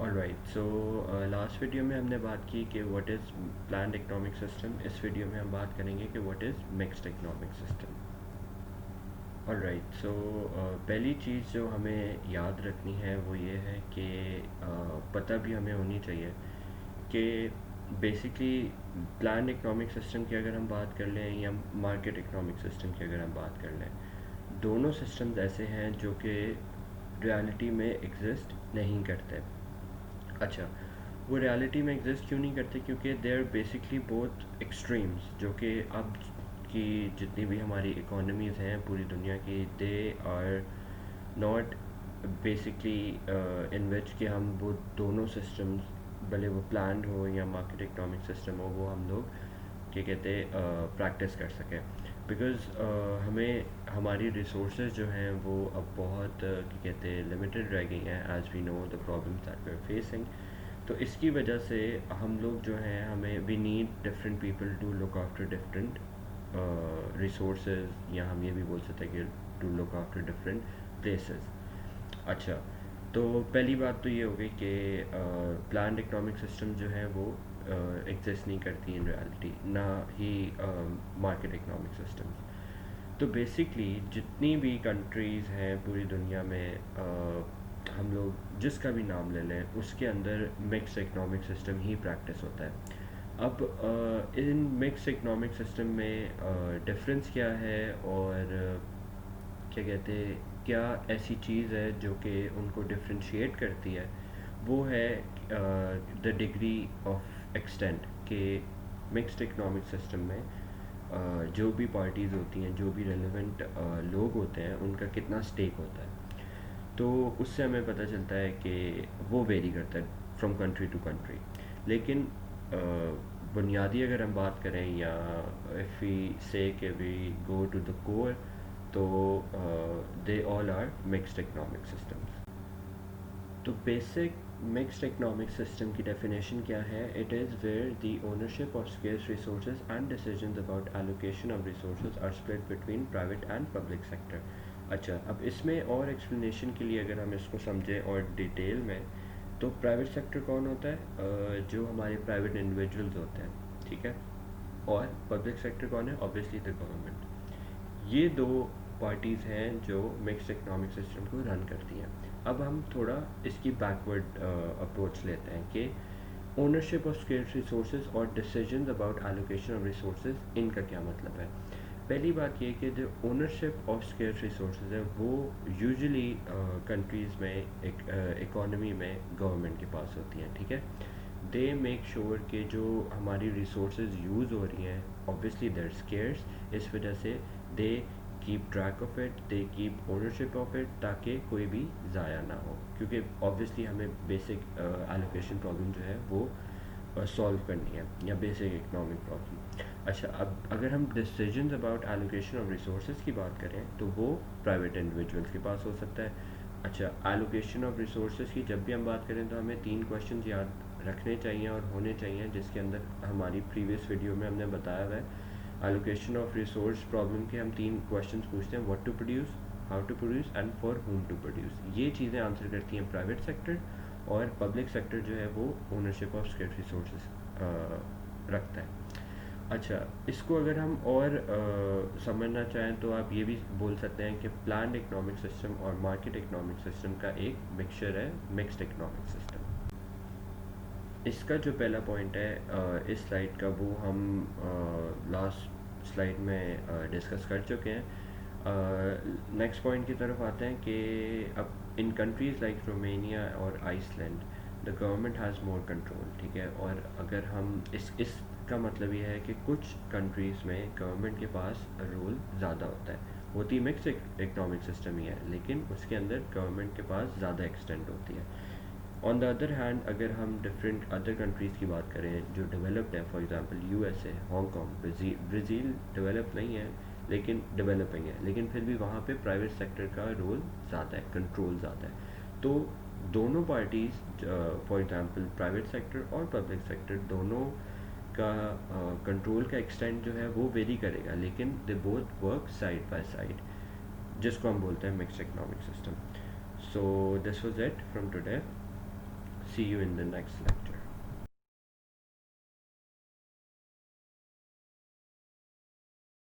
Alright, so last video में हमने बात की कि what is planned economic system. इस वीडियो में हम बात करेंगे कि what is mixed economic system. Alright, so पहली चीज़ जो हमें याद रखनी है वो ये है कि पता भी हमें होनी चाहिए कि बेसिकली प्लान इकोनॉमिक सिस्टम की अगर हम बात कर लें या मार्केट इकोनॉमिक सिस्टम की अगर हम बात कर लें, दोनों सिस्टम्स ऐसे हैं जो कि रियलिटी में एग्जिस्ट नहीं करते. अच्छा, वो रियलिटी में एग्जिस्ट क्यों नहीं करते? क्योंकि they are basically both extremes, जो कि अब की जितनी भी हमारी इकोनॉमीज़ हैं पूरी दुनिया की, दे आर नॉट बेसिकली इन विच कि हम वो दोनों सिस्टम्स, भले वो प्लान्ड हो या मार्केट इकोनॉमिक सिस्टम हो, वो हम लोग क्या कहते प्रैक्टिस कर सकें. बिकॉज़ हमें हमारी रिसोर्सेज जो हैं वो अब बहुत क्या कहते हैं लिमिटेड रह गई हैं, as we know the problems that we are facing. तो इसकी वजह से हम लोग जो हैं, हमें we need different people to look after different resources, या हम ये भी बोल सकते हैं कि to look after different places. अच्छा, तो पहली बात तो ये हो गई कि प्लान्ड इकोनॉमिक सिस्टम जो है वो एग्जिस्ट नहीं करती इन रियलिटी, ना ही मार्केट इकोनॉमिक सिस्टम्स. तो बेसिकली जितनी भी कंट्रीज़ हैं पूरी दुनिया में, हम लोग जिसका भी नाम ले लें, उसके अंदर मिक्स इकोनॉमिक सिस्टम ही प्रैक्टिस होता है. अब इन मिक्स इकोनॉमिक सिस्टम में डिफरेंस क्या है, और क्या कहते हैं, क्या ऐसी चीज़ है जो कि उनको डिफ्रेंशिएट करती है, वो है द डिग्री ऑफ एक्सटेंट के मिक्स्ड इकोनॉमिक सिस्टम में जो भी पार्टीज़ होती हैं, जो भी रेलेवेंट लोग होते हैं, उनका कितना स्टेक होता है. तो उससे हमें पता चलता है कि वो वेरी करता है फ्रॉम कंट्री टू कंट्री. लेकिन बुनियादी अगर हम बात करें, या इफ़ वी से कि we go to the core, तो they all are mixed economic systems. तो बेसिक मिक्स्ड इकोनॉमिक सिस्टम की डेफिनेशन क्या है? It is where the ownership of scarce resources and decisions about allocation of resources are split between private and public sector. अच्छा, अब इसमें और explanation के लिए अगर हम इसको समझें और डिटेल में, तो प्राइवेट सेक्टर कौन होता है? जो हमारे प्राइवेट इंडिविजुअल्स होते हैं, ठीक है. और पब्लिक सेक्टर कौन है? Obviously the government. ये दो पार्टीज़ हैं जो मिक्स्ड इकोनॉमिक सिस्टम को रन करती हैं. अब हम थोड़ा इसकी बैकवर्ड अप्रोच लेते हैं कि ओनरशिप ऑफ स्केर्स रिसोर्सेज और decisions about allocation of resources, इनका क्या मतलब है. पहली बात ये कि जो ओनरशिप ऑफ स्केर्स रिसोर्सेज है वो यूजुअली कंट्रीज़ में इकोनॉमी में गवर्नमेंट के पास होती हैं, ठीक है. दे मेक श्योर कि जो हमारी रिसोर्सेज यूज़ हो रही हैं, ऑब्वियसली देर स्केर्स, इस वजह से they keep track of it, they keep ownership of it, ताकि कोई भी ज़ाया ना हो. क्योंकि ऑब्वियसली हमें बेसिक एलोकेशन प्रॉब्लम जो है वो सॉल्व करनी है, या बेसिक इकोनॉमिक प्रॉब्लम. अच्छा, अब अगर हम decisions about allocation of resources की बात करें, तो वो प्राइवेट इंडिविजुअल्स के पास हो सकता है. अच्छा, एलोकेशन ऑफ रिसोर्सेज की जब भी हम बात करें तो हमें 3 क्वेश्चन याद रखने चाहिए और होने चाहिए, जिसके अंदर हमारी प्रीवियस वीडियो में हमने बताया हुआ है. एलोकेशन ऑफ रिसोर्स प्रॉब्लम के हम 3 क्वेश्चन पूछते हैं: what to produce, how to produce and for whom to produce. ये चीज़ें आंसर करती हैं प्राइवेट सेक्टर, और पब्लिक सेक्टर जो है वो ओनरशिप ऑफ स्केर्स रिसोर्सेज रखता है. अच्छा, इसको अगर हम और समझना चाहें तो आप ये भी बोल सकते हैं कि प्लान्ड इकोनॉमिक सिस्टम और मार्केट इकोनॉमिक सिस्टम का एक मिक्सचर है मिक्स्ड इकोनॉमिक सिस्टम. इसका जो पहला पॉइंट है इस स्लाइड का, वो हम लास्ट स्लाइड में डिस्कस कर चुके हैं. नेक्स्ट पॉइंट की तरफ आते हैं कि अब इन कंट्रीज़ लाइक रोमेनिया और Iceland the government has more control, ठीक है. और अगर हम इसका मतलब ये है कि कुछ कंट्रीज़ में गवर्नमेंट के पास रोल ज़्यादा होता है. होती मिक्स इकोनॉमिक सिस्टम ही है, लेकिन उसके अंदर गवर्नमेंट के पास ज़्यादा एक्सटेंड होती है. ऑन द अदर हैंड, अगर हम डिफरेंट अदर कंट्रीज़ की बात करें जो डेवलप्ड है, for example USA, Hong Kong, Brazil develop नहीं है लेकिन डेवलपिंग है, लेकिन फिर भी वहाँ पे प्राइवेट सेक्टर का रोल ज़्यादा है, कंट्रोल ज़्यादा है. तो दोनों parties, for example private sector और पब्लिक सेक्टर, दोनों का कंट्रोल का एक्सटेंड जो है वो वेरी करेगा, लेकिन they both work side by side, जिसको हम बोलते हैं mixed economic system. So this was it from today. See you in the next lecture.